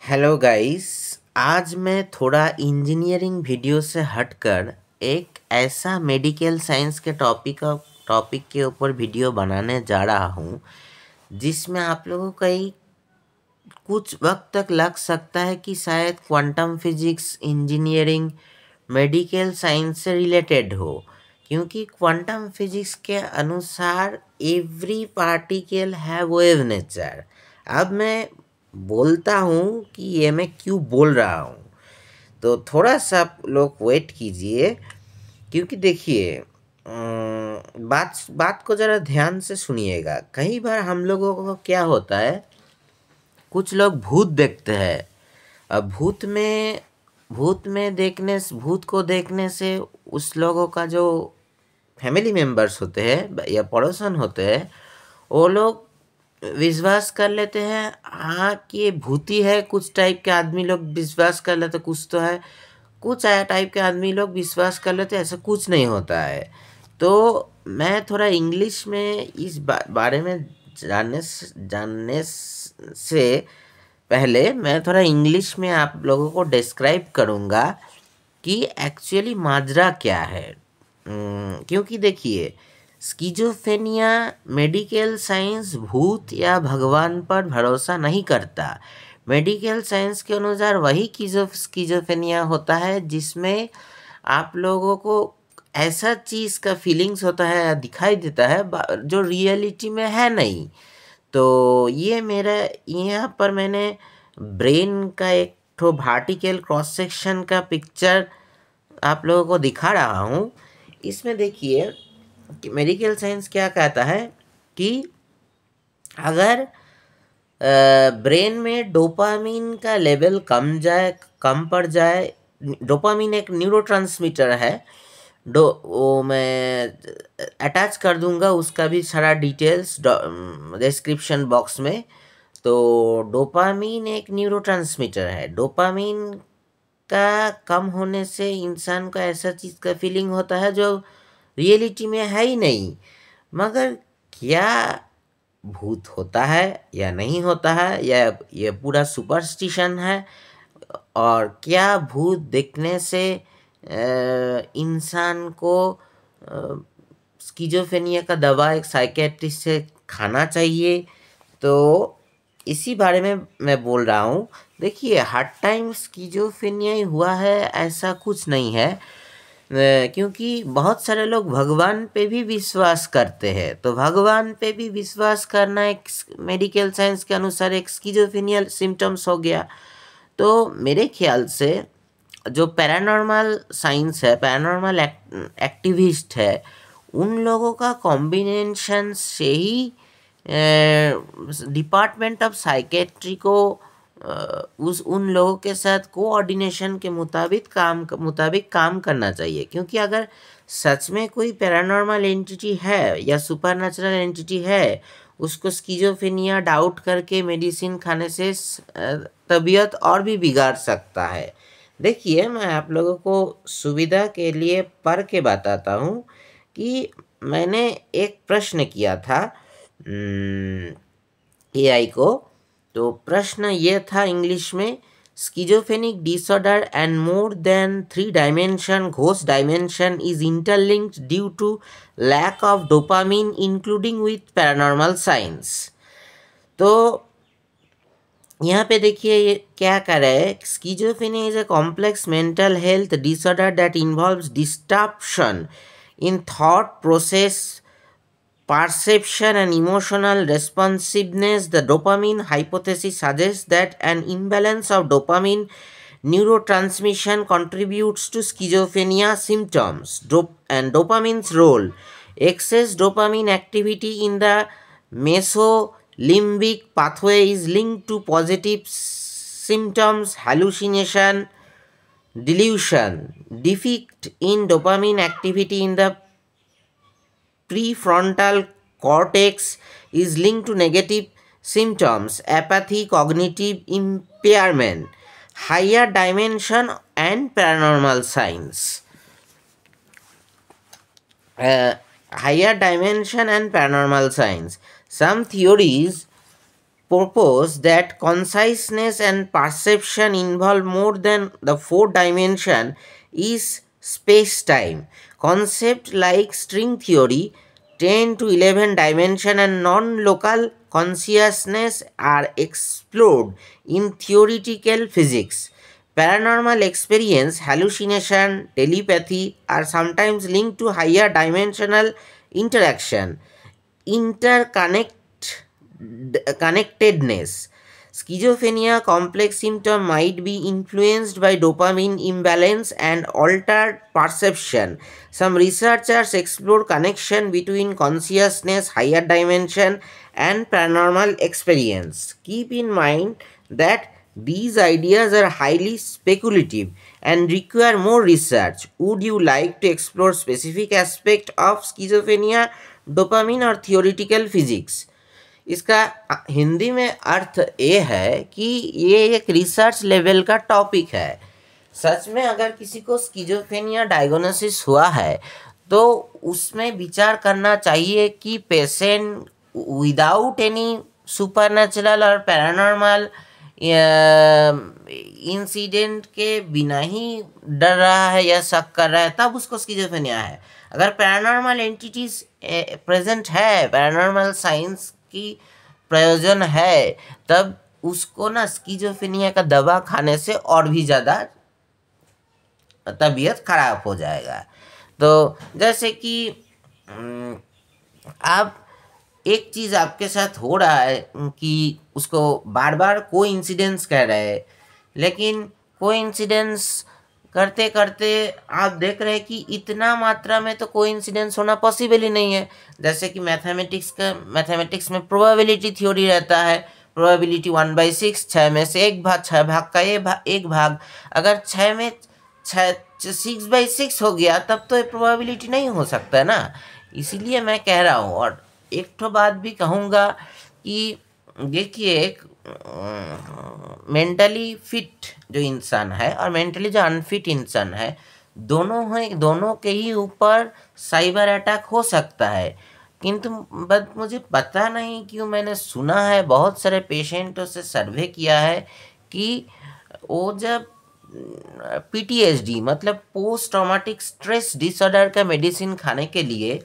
Hello guys. आज मैं थोड़ा इंजीनियरिंग वीडियो से हटकर एक ऐसा मेडिकल साइंस के टॉपिक के ऊपर वीडियो बनाने जा रहा हूँ जिसमें आप लोगों को कई कुछ वक्त तक लग सकता है कि शायद quantum physics engineering medical science से रिलेटेड हो, क्योंकि क्वांटम फिजिक्स के अनुसार every particle have wave nature. अब मैं बोलता हूँ कि ये मैं क्यों बोल रहा हूँ, तो थोड़ा सा आप लोग वेट कीजिए, क्योंकि देखिए बात बात को ज़रा ध्यान से सुनिएगा। कई बार हम लोगों को क्या होता है, कुछ लोग भूत देखते हैं। अब भूत को देखने से उस लोगों का जो फैमिली मेंबर्स होते हैं या पड़ोसन होते हैं, वो लोग विश्वास कर लेते हैं हाँ कि ये भूती है। कुछ टाइप के आदमी लोग विश्वास कर लेते, कुछ तो है, कुछ आया टाइप के आदमी लोग विश्वास कर लेते, ऐसा कुछ नहीं होता है। तो मैं थोड़ा इंग्लिश में इस बारे में जानने से पहले मैं थोड़ा इंग्लिश में आप लोगों को डिस्क्राइब करूँगा कि एक्चुअली माजरा क्या है। क्योंकि देखिए, स्किज़ोफ्रेनिया मेडिकल साइंस भूत या भगवान पर भरोसा नहीं करता। मेडिकल साइंस के अनुसार वही स्किज़ोफ्रेनिया होता है जिसमें आप लोगों को ऐसा चीज़ का फीलिंग्स होता है या दिखाई देता है जो रियलिटी में है नहीं। तो ये मेरा यहाँ पर मैंने ब्रेन का एक ठो वर्टिकल क्रॉस सेक्शन का पिक्चर आप लोगों को दिखा रहा हूँ। इसमें देखिए कि मेडिकल साइंस क्या कहता है कि अगर ब्रेन में डोपामीन का लेवल कम पड़ जाए। डोपामीन एक न्यूरोट्रांसमीटर है। वो मैं अटैच कर दूंगा उसका भी सारा डिटेल्स डिस्क्रिप्शन बॉक्स में। तो डोपामीन एक न्यूरोट्रांसमीटर है। डोपामीन का कम होने से इंसान को ऐसा चीज़ का फीलिंग होता है जो रियलिटी में है ही नहीं। मगर क्या भूत होता है या नहीं होता है, या ये पूरा सुपरस्टिशन है? और क्या भूत देखने से इंसान को स्किज़ोफ्रेनिया का दवा एक साइकेट्रिस्ट से खाना चाहिए? तो इसी बारे में मैं बोल रहा हूँ। देखिए, हर टाइम स्किज़ोफ्रेनिया ही हुआ है ऐसा कुछ नहीं है, क्योंकि बहुत सारे लोग भगवान पे भी विश्वास करते हैं। तो भगवान पे भी विश्वास करना एक मेडिकल साइंस के अनुसार एक स्किज़ोफ्रेनिया सिम्टम्स हो गया। तो मेरे ख्याल से जो पैरानॉर्मल साइंस है, पैरानॉर्मल एक्टिविस्ट है, उन लोगों का कॉम्बिनेशन से ही डिपार्टमेंट ऑफ साइकेट्री को उस उन लोगों के साथ कोऑर्डिनेशन के मुताबिक काम करना चाहिए। क्योंकि अगर सच में कोई पैरानॉर्मल एंटिटी है या सुपरनेचुरल एंटिटी है, उसको स्किज़ोफ्रेनिया डाउट करके मेडिसिन खाने से तबीयत और भी बिगाड़ सकता है। देखिए, मैं आप लोगों को सुविधा के लिए पढ़ के बताता हूँ कि मैंने एक प्रश्न किया था एआई को। तो प्रश्न ये था इंग्लिश में, schizophrenic disorder and more than 3 dimension ghost dimension is interlinked due to lack of dopamine including with paranormal science. तो यहाँ पे देखिए ये क्या कर रहा है, schizophrenia is a complex mental health disorder that involves disruption in thought process, perception and emotional responsiveness. The dopamine hypothesis suggests that an imbalance of dopamine neurotransmission contributes to schizophrenia symptoms. And dopamine's role: excess dopamine activity in the mesolimbic pathway is linked to positive symptoms, hallucination, delusion. Defect in dopamine activity in the prefrontal cortex is linked to negative symptoms, apathy, cognitive impairment, higher dimension, and paranormal signs. Higher dimension and paranormal signs. Some theories propose that consciousness and perception involve more than the four dimension is space-time. Concept like string theory, 10 to 11 dimension and non-local consciousness are explored in theoretical physics. Paranormal experience, hallucination, telepathy are sometimes linked to higher dimensional interaction. Connectedness. Schizophrenia complex symptom might be influenced by dopamine imbalance and altered perception. Some researchers explore connection between consciousness, higher dimension, and paranormal experience. Keep in mind that these ideas are highly speculative and require more research. Would you like to explore specific aspect of schizophrenia, dopamine और theoretical physics? इसका हिंदी में अर्थ ये है कि ये एक research level का topic है। सच में अगर किसी को स्किज़ोफ्रेनिया डायग्नोसिस हुआ है तो उसमें विचार करना चाहिए कि पेशेंट विदाउट एनी सुपरनेचुरल और पैरानॉर्मल इंसिडेंट के बिना ही डर रहा है या शक कर रहा है, तब उसको स्किज़ोफ्रेनिया है। अगर पैरानॉर्मल एंटिटीज प्रेजेंट है, पैरानॉर्मल साइंस की प्रयोजन है, तब उसको ना स्किज़ोफ्रेनिया का दवा खाने से और भी ज़्यादा तबीयत खराब हो जाएगा। तो जैसे कि आप एक चीज़ आपके साथ हो रहा है कि उसको बार बार कोइंसिडेंस कह रहे हैं, लेकिन कोइंसिडेंस करते करते आप देख रहे हैं कि इतना मात्रा में तो कोइंसिडेंस होना पॉसिबल ही नहीं है। जैसे कि मैथमेटिक्स में प्रोबेबिलिटी थ्योरी रहता है, प्रोबेबिलिटी 1/6, 6 में से एक भाग, 6 भाग का एक भाग। अगर 6 में 6/6 हो गया तब तो ये प्रोबेबिलिटी नहीं हो सकता है ना। इसीलिए मैं कह रहा हूँ। और एक तो बात भी कहूँगा कि देखिए, एक मेंटली फिट जो इंसान है और मेंटली जो अनफिट इंसान है, दोनों के ही ऊपर साइबर अटैक हो सकता है। किंतु बट मुझे पता नहीं क्यों मैंने सुना है, बहुत सारे पेशेंटों से सर्वे किया है कि वो जब PTSD मतलब पोस्ट ट्रॉमेटिक स्ट्रेस डिसऑर्डर का मेडिसिन खाने के लिए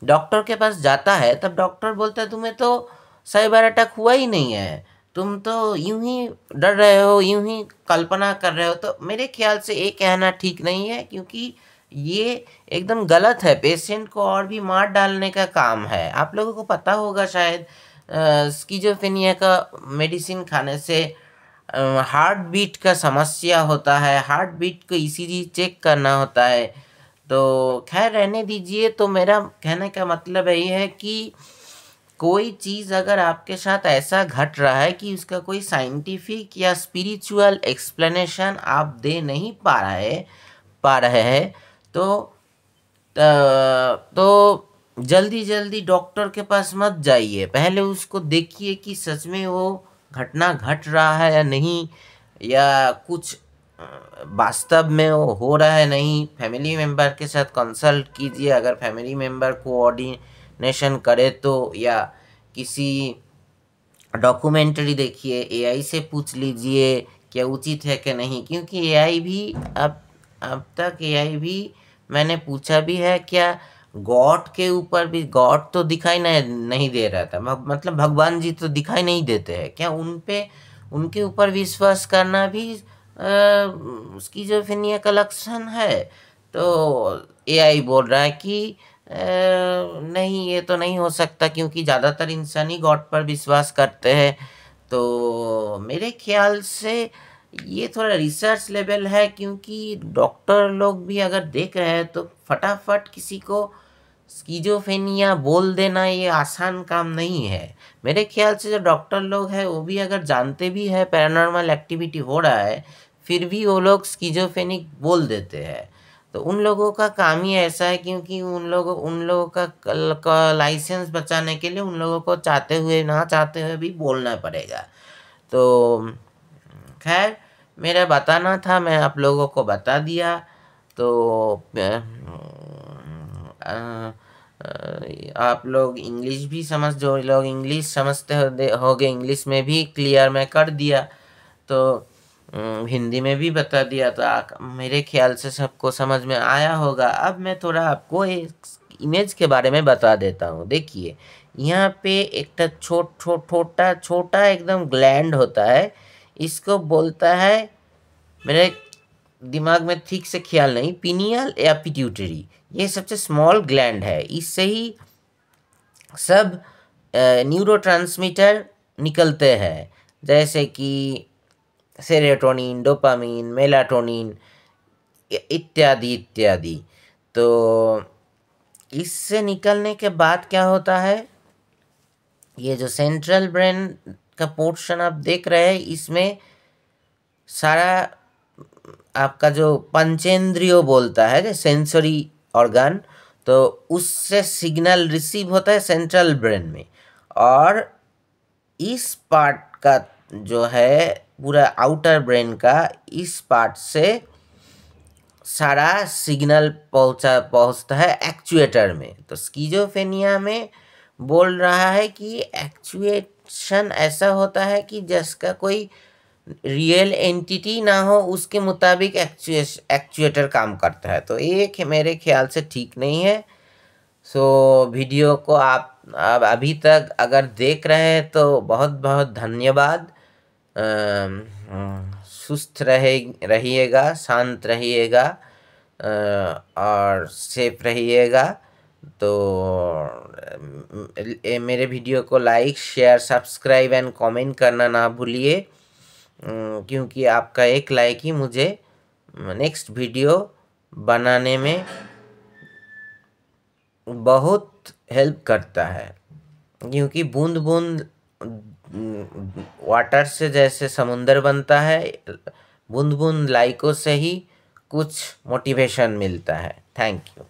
डॉक्टर के पास जाता है, तब डॉक्टर बोलता है तुम्हें तो साइबर अटैक हुआ ही नहीं है, तुम तो यूं ही डर रहे हो, यूं ही कल्पना कर रहे हो। तो मेरे ख्याल से ये कहना ठीक नहीं है, क्योंकि ये एकदम गलत है। पेशेंट को और भी मार डालने का काम है। आप लोगों को पता होगा शायद, स्किज़ोफ्रेनिया का मेडिसिन खाने से हार्ट बीट का समस्या होता है, हार्ट बीट को ECG चेक करना होता है। तो खैर रहने दीजिए। तो मेरा कहने का मतलब यही है कि कोई चीज़ अगर आपके साथ ऐसा घट रहा है कि उसका कोई साइंटिफिक या स्पिरिचुअल एक्सप्लेनेशन आप दे नहीं पा रहे हैं तो जल्दी जल्दी डॉक्टर के पास मत जाइए। पहले उसको देखिए कि सच में वो घटना घट रहा है या नहीं, या कुछ वास्तव में वो हो रहा है नहीं। फैमिली मेम्बर के साथ कंसल्ट कीजिए, अगर फैमिली मेम्बर कोऑर्डिनेशन करे तो, या किसी डॉक्यूमेंट्री देखिए, AI से पूछ लीजिए क्या उचित है कि नहीं। क्योंकि AI भी अब तक AI भी मैंने पूछा भी है, क्या गॉड के ऊपर भी, गॉड तो दिखाई नहीं दे रहा था, मतलब भगवान जी तो दिखाई नहीं देते हैं, क्या उनके ऊपर विश्वास करना भी स्किज़ोफ्रेनिया का लक्षण है? तो AI बोल रहा है कि नहीं, ये तो नहीं हो सकता, क्योंकि ज़्यादातर इंसान ही गॉड पर विश्वास करते हैं। तो मेरे ख्याल से ये थोड़ा रिसर्च लेवल है, क्योंकि डॉक्टर लोग भी अगर देख रहे हैं तो फटाफट किसी को स्किज़ोफ्रेनिया बोल देना ये आसान काम नहीं है। मेरे ख्याल से जो डॉक्टर लोग हैं वो भी अगर जानते भी है पैरानॉर्मल एक्टिविटी हो रहा है, फिर भी वो लोग स्किज़ोफ्रेनिक बोल देते हैं। तो उन लोगों का काम ही ऐसा है, क्योंकि उन लोगों का लाइसेंस बचाने के लिए उन लोगों को चाहते हुए ना चाहते हुए भी बोलना पड़ेगा। तो खैर, मेरा बताना था, मैं आप लोगों को बता दिया। तो आप लोग इंग्लिश भी जो लोग इंग्लिश समझते होगे इंग्लिश में भी क्लियर मैं कर दिया, तो हिंदी में भी बता दिया, तो मेरे ख्याल से सबको समझ में आया होगा। अब मैं थोड़ा आपको एक इमेज के बारे में बता देता हूँ। देखिए यहाँ पे एक छोटा छोटा एकदम ग्लैंड होता है, इसको बोलता है, मेरे दिमाग में ठीक से ख्याल नहीं, पिनियल या पिट्यूटरी। ये सबसे स्मॉल ग्लैंड है, इससे ही सब न्यूरोट्रांसमीटर निकलते हैं, जैसे कि सेरोटोनिन, डोपामिन, मेलाटोनिन इत्यादि इत्यादि। तो इससे निकलने के बाद क्या होता है, ये जो सेंट्रल ब्रेन का पोर्शन आप देख रहे हैं, इसमें सारा आपका जो पंचेंद्रियो बोलता है, जो सेंसरी ऑर्गन, तो उससे सिग्नल रिसीव होता है सेंट्रल ब्रेन में, और इस पार्ट का जो है पूरा आउटर ब्रेन का, इस पार्ट से सारा सिग्नल पहुंचता है एक्चुएटर में। तो स्किज़ोफ्रेनिया में बोल रहा है कि एक्चुएशन ऐसा होता है कि जिसका कोई रियल एंटिटी ना हो, उसके मुताबिक एक्चुएटर काम करता है। तो एक मेरे ख्याल से ठीक नहीं है। सो वीडियो को आप अभी तक अगर देख रहे हैं तो बहुत बहुत धन्यवाद। सुस्त रहिएगा, शांत रहिएगा, और सेफ रहिएगा। तो मेरे वीडियो को like, share, subscribe and comment करना ना भूलिए, क्योंकि आपका एक लाइक ही मुझे नेक्स्ट वीडियो बनाने में बहुत हेल्प करता है। क्योंकि बूंद बूंद वाटर से जैसे समुंदर बनता है, बूंद बूंद लाइकों से ही कुछ मोटिवेशन मिलता है। Thank you.